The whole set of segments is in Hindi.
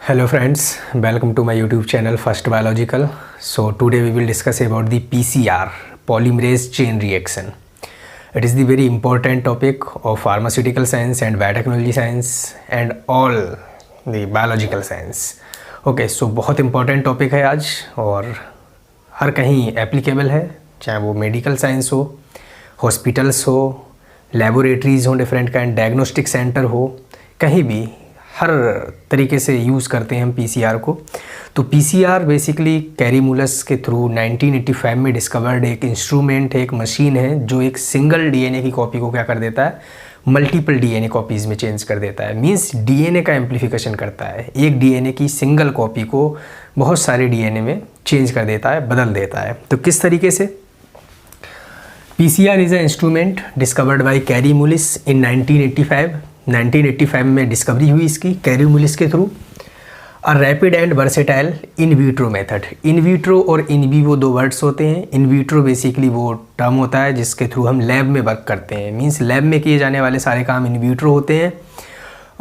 Hello friends, welcome to my YouTube channel First Biological. So today we will discuss about the PCR, polymerase chain reaction. It is the very important topic of pharmaceutical science and biotechnology science and all the biological science. Okay, so बहुत important topic है आज और हर कहीं applicable है, चाहे वो मेडिकल साइंस हो, हॉस्पिटल्स हो, लेबोरेटरीज़ हो, डिफरेंट काइंड डायग्नोस्टिक सेंटर हो, कहीं भी हर तरीके से यूज़ करते हैं हम पीसीआर को। तो पीसीआर बेसिकली कैरीमुलस के थ्रू 1985 में डिस्कवर्ड एक इंस्ट्रूमेंट है, एक मशीन है जो एक सिंगल डीएनए की कॉपी को क्या कर देता है, मल्टीपल डीएनए कॉपीज़ में चेंज कर देता है। मींस डीएनए का एम्प्लीफिकेशन करता है, एक डीएनए की सिंगल कॉपी को बहुत सारे डीएनए में चेंज कर देता है, बदल देता है। तो किस तरीके से? PCR is a instrument discovered by Kary Mullis in 1985 में डिस्कवरी हुई इसकी कैरीमुलिस के through. A rapid and versatile in vitro method. In vitro और इन विवो दो वर्ड्स होते हैं। इन विट्रो बेसिकली वो टर्म होता है जिसके थ्रू हम लैब में वर्क करते हैं। मींस लैब में किए जाने वाले सारे काम इन विट्रो होते हैं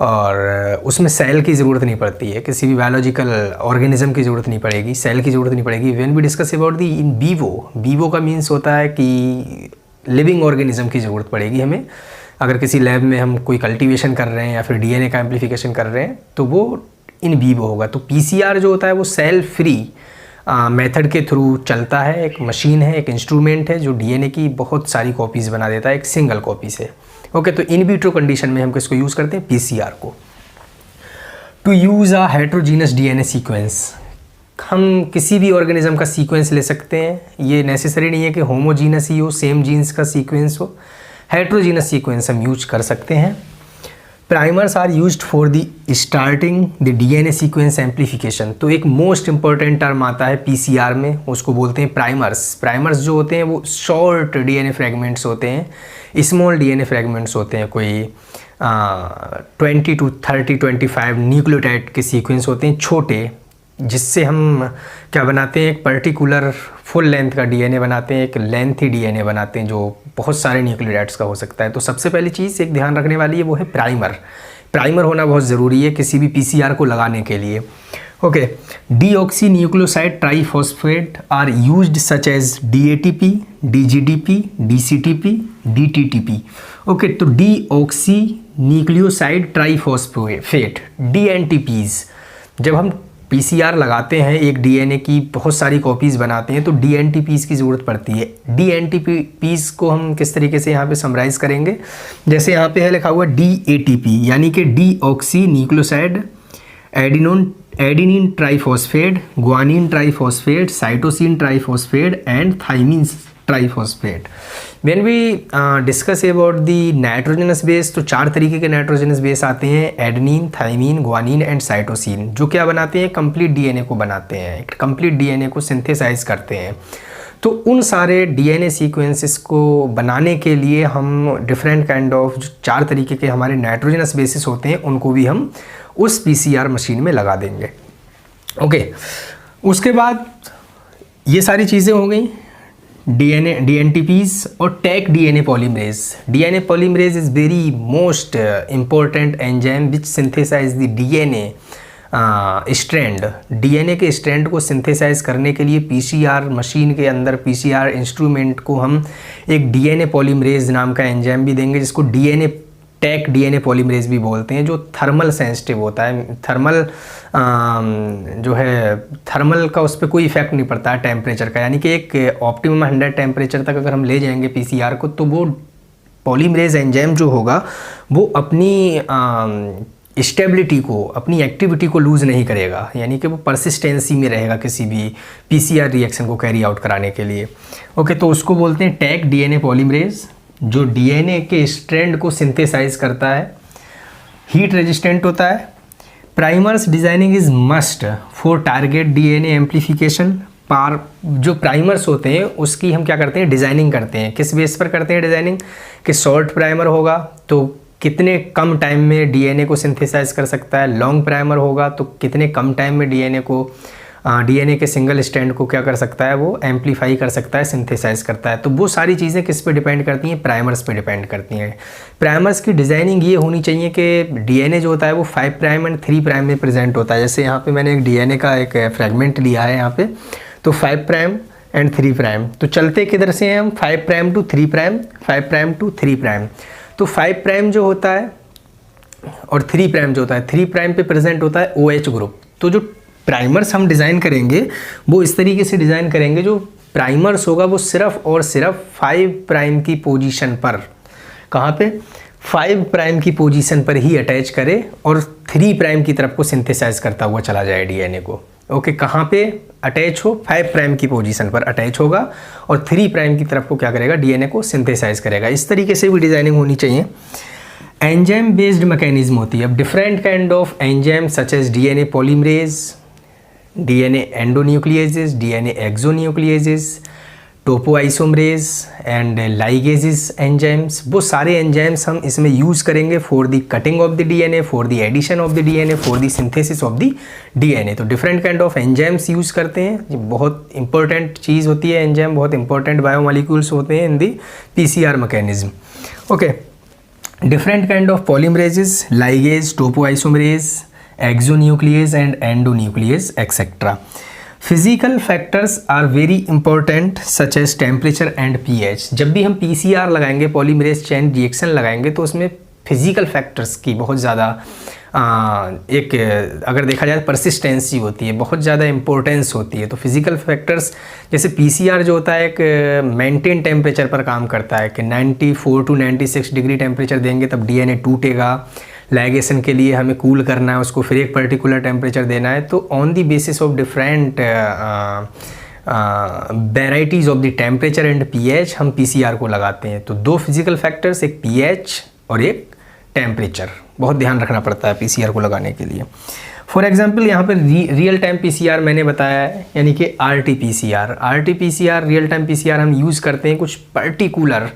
और उसमें सेल की ज़रूरत नहीं पड़ती है, किसी भी बायोलॉजिकल ऑर्गेनिज्म की ज़रूरत नहीं पड़ेगी, सेल की ज़रूरत नहीं पड़ेगी। When we discuss about the in vivo, vivo का मीन्स होता है कि लिविंग ऑर्गेनिज्म की ज़रूरत पड़ेगी हमें। अगर किसी लैब में हम कोई कल्टीवेशन कर रहे हैं या फिर डीएनए का एम्प्लीफिकेशन कर रहे हैं तो वो इन विवो होगा। तो पीसीआर जो होता है वो सेल फ्री मेथड के थ्रू चलता है, एक मशीन है, एक इंस्ट्रूमेंट है जो डीएनए की बहुत सारी कॉपीज़ बना देता है एक सिंगल कॉपी से। ओके, तो इन विट्रो कंडीशन में हम किसको यूज़ करते हैं? पीसीआर को। To use a heterogeneous DNA sequence, हम किसी भी ऑर्गेनिज्म का सीक्वेंस ले सकते हैं। ये नेसेसरी नहीं है कि होमोजीनस ही हो, सेम जीन्स का सीक्वेंस हो, हेट्रोजीनस सीक्वेंस हम यूज कर सकते हैं। Primers are used for the starting the DNA sequence amplification. तो एक मोस्ट इंपॉर्टेंट टर्म आता है पीसीआर में, उसको बोलते हैं प्राइमर्स। प्राइमर्स जो होते हैं वो शॉर्ट डीएनए फ्रेगमेंट्स होते हैं, स्मॉल डीएनए फ्रेगमेंट्स होते हैं, कोई 20 to 30 25 न्यूक्लियोटाइड के सीक्वेंस होते हैं छोटे, जिससे हम क्या बनाते हैं, एक पर्टिकुलर फुल लेंथ का डीएनए बनाते हैं, एक लेंथी डीएनए बनाते हैं जो बहुत सारे न्यूक्लियोटाइड्स का हो सकता है। तो सबसे पहली चीज़ एक ध्यान रखने वाली है वो है प्राइमर। प्राइमर होना बहुत ज़रूरी है किसी भी पीसीआर को लगाने के लिए। Okay, deoxy nucleoside triphosphate are used such as dATP, dGDP, dCTP, dTTP. Okay, तो डीऑक्सी न्यूक्लियोसाइड ट्राइफॉस्फेट, डीएनटीपीज, जब हम पीसीआर लगाते हैं एक डीएनए की बहुत सारी कॉपीज़ बनाते हैं तो डीएनटीपीज़ की ज़रूरत पड़ती है। डीएनटीपीज़ को हम किस तरीके से यहाँ पे समराइज करेंगे? जैसे यहाँ पे है लिखा हुआ डीएटीपी, यानी कि deoxy nucleoside adenine triphosphate, guanine triphosphate, cytosine triphosphate and thymine triphosphate. When we discuss about the nitrogenous base, तो 4 तरीके के नाइट्रोजनस बेस आते हैं, adenine, thymine, guanine and cytosine, जो क्या बनाते हैं, कंप्लीट डीएनए को बनाते हैं, एक कंप्लीट डीएनए को सिंथेसाइज करते हैं। तो उन सारे डीएनए सीक्वेंसेस को बनाने के लिए हम डिफरेंट काइंड ऑफ जो 4 तरीके के हमारे नाइट्रोजनस बेसिस होते हैं उनको भी हम उस पीसीआर मशीन में लगा देंगे। ओके, उसके बाद ये सारी चीज़ें हो गई, डीएनए, डीएनटीपीज और Taq DNA polymerase. DNA polymerase is very most important enzyme which synthesise the DNA strand. DNA के स्ट्रैंड को सिंथेसाइज करने के लिए पीसीआर मशीन के अंदर, पीसीआर इंस्ट्रूमेंट को हम एक डीएनए पॉलीमरेज नाम का एंजाइम भी देंगे, जिसको डीएनए टेक डीएनए पॉलीमरेज भी बोलते हैं, जो थर्मल सेंसिटिव होता है। थर्मल जो है, थर्मल का उस पर कोई इफेक्ट नहीं पड़ता है टेम्परेचर का, यानी कि एक ऑप्टिमम 100 टेम्परेचर तक अगर हम ले जाएंगे पीसीआर को तो वो पॉलीमरेज एंजाइम जो होगा वो अपनी स्टेबिलिटी को, अपनी एक्टिविटी को लूज़ नहीं करेगा, यानी कि वो परसिस्टेंसी में रहेगा किसी भी पीसीआर रिएक्शन को कैरी आउट कराने के लिए। ओके, तो उसको बोलते हैं टेक डीएनए पॉलीमरेज, जो डीएनए के स्ट्रैंड को सिंथेसाइज करता है, हीट रेजिस्टेंट होता है। Primers designing is must for target DNA amplification. जो प्राइमर्स होते हैं उसकी हम क्या करते हैं, डिज़ाइनिंग करते हैं। किस बेस पर करते हैं डिज़ाइनिंग? कि शॉर्ट प्राइमर होगा तो कितने कम टाइम में डीएनए को सिंथेसाइज कर सकता है, लॉन्ग प्राइमर होगा तो कितने कम टाइम में डीएनए को डीएनए के सिंगल स्ट्रैंड को क्या कर सकता है, वो एम्पलीफाई कर सकता है, सिंथेसाइज करता है। तो वो सारी चीज़ें किस पे डिपेंड करती हैं, प्राइमर्स पे डिपेंड करती हैं। प्राइमर्स की डिज़ाइनिंग ये होनी चाहिए कि डीएनए जो होता है वो 5 प्राइम एंड 3 प्राइम में प्रेजेंट होता है। जैसे यहाँ पे मैंने एक डीएनए का एक फ्रेगमेंट लिया है यहाँ पे, तो 5 प्राइम एंड 3 प्राइम, तो चलते किधर से हैं हम, 5 prime to 3 prime, 5 prime to 3 prime. तो 5 प्राइम जो होता है और 3 प्राइम जो होता है, 3 प्राइम पे प्रेजेंट होता है OH ग्रुप। तो जो प्राइमर्स हम डिज़ाइन करेंगे वो इस तरीके से डिज़ाइन करेंगे, जो प्राइमर्स होगा वो सिर्फ और सिर्फ 5 प्राइम की पोजीशन पर, कहाँ पे, 5 प्राइम की पोजीशन पर ही अटैच करे और 3 प्राइम की तरफ को सिंथेसाइज करता हुआ चला जाए डीएनए को। ओके, कहाँ पे अटैच हो, 5 प्राइम की पोजीशन पर अटैच होगा और 3 प्राइम की तरफ को क्या करेगा, डीएनए को सिंथेसाइज करेगा। इस तरीके से भी डिज़ाइनिंग होनी चाहिए। एंजाइम बेस्ड मैकेनिज्म होती है। अब different kind of enzyme such as DNA polymerase, DNA endonucleases, DNA exonucleases, topoisomerase and ligases enzymes, वो सारे एंजाइम्स हम इसमें यूज़ करेंगे for the cutting of the DNA, for the addition of the DNA, for the synthesis of the DNA. तो different kind of enzymes use करते हैं। ये बहुत इंपॉर्टेंट चीज़ होती है, एंजाइम बहुत इंपॉर्टेंट बायोमोलिक्यूल्स होते हैं in the PCR mechanism. Okay, different kind of polymerases, ligase, topoisomerase, exonuclease and endonuclease etcetera. Physical factors are very important such as temperature and pH. जब भी हम पीसीआर लगाएंगे, पॉलीमरेज चेन रिएक्शन लगाएंगे, तो उसमें फिजिकल फैक्टर्स की बहुत ज़्यादा एक अगर देखा जाए परसिस्टेंसी होती है, बहुत ज़्यादा इंपॉर्टेंस होती है। तो फिजिकल फैक्टर्स जैसे पीसीआर जो होता है एक मेंटेन टेम्परेचर पर काम करता है कि 94 टू 96 डिग्री टेम्परेचर देंगे तब डीएनए टूटेगा। लाइगेशन के लिए हमें कूल करना है उसको, फिर एक पर्टिकुलर टेम्परेचर देना है। तो on the basis of different varieties of the temperature and pH हम पीसीआर को लगाते हैं। तो 2 फिजिकल फैक्टर्स, एक पीएच और एक टेम्परेचर, बहुत ध्यान रखना पड़ता है पीसीआर को लगाने के लिए। फॉर एग्जांपल यहाँ पर रियल टाइम पीसीआर मैंने बताया है, यानी कि RTPCR. RTPCR real time PCR हम यूज़ करते हैं कुछ पर्टिकुलर,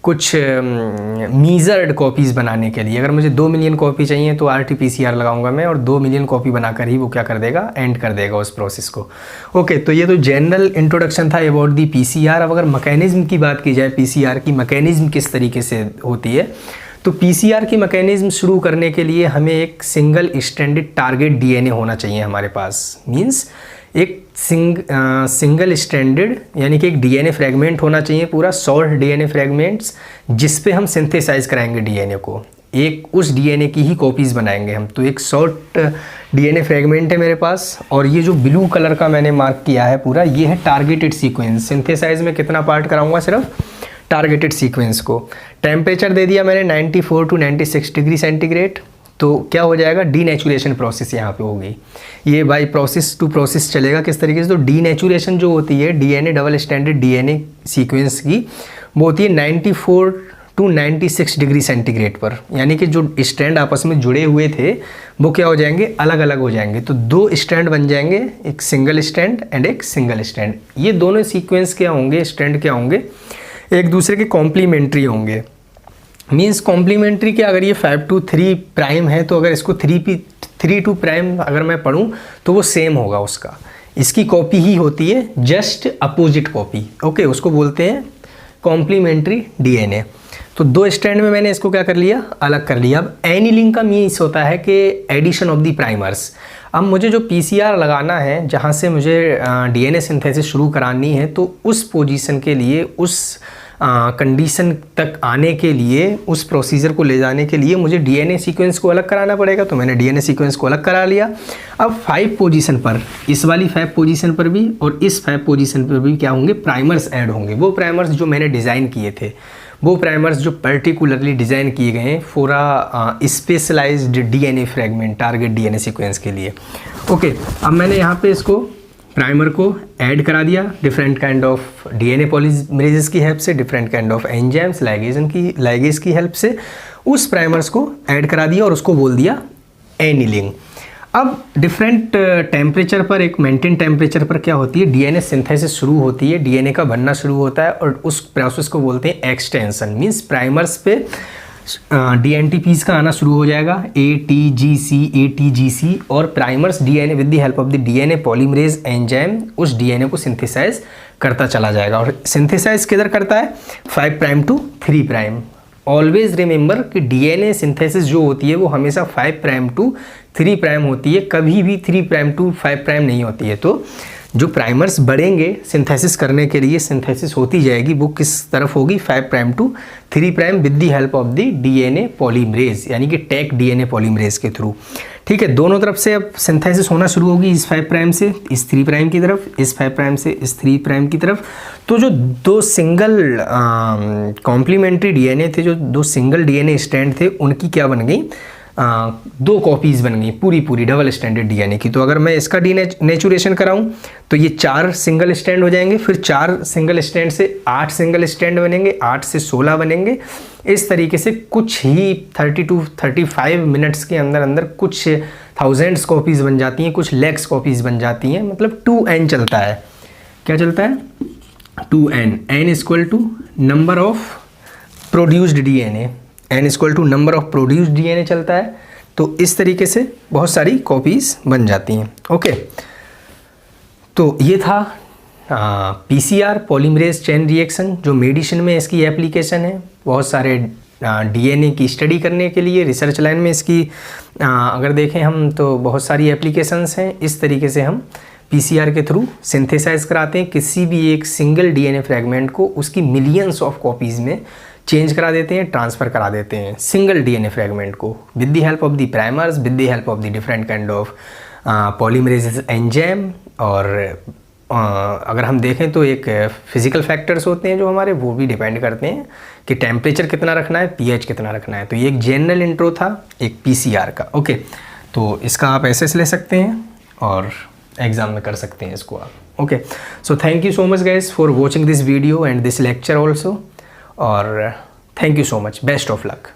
कुछ मीज़र्ड कॉपीज़ बनाने के लिए। अगर मुझे 2 मिलियन कॉपी चाहिए तो आरटीपीसीआर लगाऊंगा मैं, और 2 मिलियन कॉपी बनाकर ही वो क्या कर देगा, एंड कर देगा उस प्रोसेस को। ओके, तो ये तो जनरल इंट्रोडक्शन था अबाउट दी पीसीआर। अब अगर मैकेनिज्म की बात की जाए, पीसीआर की मैकेनिज्म किस तरीके से होती है, तो पीसीआर की मैकेनिज्म शुरू करने के लिए हमें एक सिंगल स्ट्रैंडेड टारगेट डीएनए होना चाहिए हमारे पास। मींस एक सिंगल स्ट्रैंडेड यानी कि एक डीएनए फ्रेगमेंट होना चाहिए, पूरा शॉर्ट डीएनए फ्रेगमेंट्स, जिस पे हम सिंथेसाइज कराएंगे डीएनए को। एक उस डीएनए की ही कॉपीज़ बनाएंगे हम। तो एक शॉर्ट डीएनए फ्रेगमेंट है मेरे पास, और ये जो ब्लू कलर का मैंने मार्क किया है पूरा, ये है टारगेटेड सीक्वेंस। सिंथेसाइज में कितना पार्ट कराऊंगा, सिर्फ टारगेटेड सीक्वेंस को। टेम्परेचर दे दिया मैंने 94 टू 96 डिग्री सेंटीग्रेड। तो क्या हो जाएगा, डीनेचुरेशन प्रोसेस यहाँ पे होगी। ये बाई प्रोसेस टू प्रोसेस चलेगा किस तरीके से, तो डीनेचुरेशन जो होती है DNA double standard DNA sequence की, वो होती है 94 टू 96 डिग्री सेंटीग्रेड पर। यानी कि जो स्ट्रैंड आपस में जुड़े हुए थे वो क्या हो जाएंगे, अलग अलग हो जाएंगे। तो 2 स्ट्रैंड बन जाएंगे, एक सिंगल स्ट्रैंड एंड एक सिंगल स्ट्रैंड। ये दोनों सीक्वेंस क्या होंगे, स्ट्रैंड क्या होंगे, एक दूसरे के कॉम्प्लीमेंट्री होंगे। मींस कॉम्प्लीमेंट्री के, अगर ये 5 टू 3 प्राइम है तो अगर इसको 3 टू प्राइम अगर मैं पढ़ूँ तो वो सेम होगा उसका, इसकी कॉपी ही होती है, जस्ट अपोजिट कॉपी। ओके, उसको बोलते हैं कॉम्प्लीमेंट्री डीएनए। तो 2 स्ट्रैंड में मैंने इसको क्या कर लिया, अलग कर लिया। अब एनीलिंग का मीन्स होता है कि एडिशन ऑफ द प्राइमर्स। अब मुझे जो पीसीआर लगाना है, जहाँ से मुझे डीएनए सिंथेसिस शुरू करानी है, तो उस पोजीशन के लिए, उस कंडीशन तक आने के लिए, उस प्रोसीजर को ले जाने के लिए मुझे डीएनए सीक्वेंस को अलग कराना पड़ेगा। तो मैंने डीएनए सीक्वेंस को अलग करा लिया। अब 5 पोजीशन पर, इस वाली 5 पोजीशन पर भी और इस 5 पोजीशन पर भी क्या होंगे, प्राइमर्स ऐड होंगे। वो प्राइमर्स जो मैंने डिज़ाइन किए थे, वो प्राइमर्स जो पर्टिकुलरली डिज़ाइन किए गए हैं for specialised DNA fragment, target DNA sequence के लिए। ओके, अब मैंने यहाँ पे इसको प्राइमर को ऐड करा दिया different kind of DNA polymerases की हेल्प से, different kind of enzymes, ligase की हेल्प से उस प्राइमर्स को ऐड करा दिया और उसको बोल दिया एनीलिंग। अब डिफरेंट टेम्परेचर पर, एक मेंटेन टेम्परेचर पर क्या होती है, डीएनए सिंथेसिस शुरू होती है, डीएनए का बनना शुरू होता है, और उस प्रोसेस को बोलते हैं एक्सटेंशन। मींस प्राइमर्स पे DNTPs का आना शुरू हो जाएगा, ATGC और primers DNA with the help of the DNA polymerase enzyme उस DNA को सिंथेसाइज करता चला जाएगा। और सिंथेसाइज किधर करता है? 5 prime to 3 prime. Always remember कि DNA सिंथेसिस जो होती है वो हमेशा 5 प्राइम टू 3 प्राइम होती है, कभी भी 3 प्राइम टू 5 प्राइम नहीं होती है। तो जो प्राइमर्स बढ़ेंगे सिंथेसिस करने के लिए, सिंथेसिस होती जाएगी, वो किस तरफ होगी? 5 prime to 3 prime with the help of the DNA polymerase, यानी कि टेक DNA पॉलीमरेज के थ्रू। ठीक है, दोनों तरफ से अब सिंथेसिस होना शुरू होगी, इस 5 प्राइम से इस 3 प्राइम की तरफ, इस 5 प्राइम से इस 3 प्राइम की तरफ। तो जो दो सिंगल कॉम्प्लीमेंट्री DNA थे, जो दो सिंगल DNA स्ट्रैंड थे, उनकी क्या बन गई? 2 कॉपीज़ बन गई पूरी डबल स्टैंडर्ड DNA की। तो अगर मैं इसका डीनेचुरेशन कराऊं तो ये 4 सिंगल स्टैंड हो जाएंगे, फिर 4 सिंगल स्टैंड से 8 सिंगल स्टैंड बनेंगे, 8 से 16 बनेंगे। इस तरीके से कुछ ही 30 to 35 मिनट्स के अंदर अंदर कुछ थाउजेंड्स कॉपीज़ बन जाती हैं, कुछ लैक्स कॉपीज़ बन जाती हैं। मतलब 2n चलता है। क्या चलता है? 2n। n equal to number of produced DNA, n equal to number of produced DNA चलता है। तो इस तरीके से बहुत सारी कॉपीज़ बन जाती हैं। ओके, तो ये था PCR पॉलीमरेज चेन रिएक्शन, जो मेडिसिन में इसकी एप्लीकेशन है। बहुत सारे DNA की स्टडी करने के लिए रिसर्च लाइन में इसकी अगर देखें हम तो बहुत सारी एप्लीकेशंस हैं। इस तरीके से हम PCR के थ्रू सिंथेसाइज कराते हैं किसी भी एक सिंगल DNA फ्रेगमेंट को, उसकी मिलियंस ऑफ कॉपीज़ में चेंज करा देते हैं, ट्रांसफ़र करा देते हैं सिंगल DNA फ्रेगमेंट को with the help of the primers, with the help of the different kind of polymerase enzyme. और अगर हम देखें तो एक फिजिकल फैक्टर्स होते हैं जो हमारे, वो भी डिपेंड करते हैं कि टेम्परेचर कितना रखना है, pH कितना रखना है। तो ये एक जनरल इंट्रो था एक PCR का। ओके, तो इसका आप SS ले सकते हैं और एग्ज़ाम में कर सकते हैं इसको आप। Okay, so thank you so much guys for watching this video and this lecture also, और thank you so much, best of luck.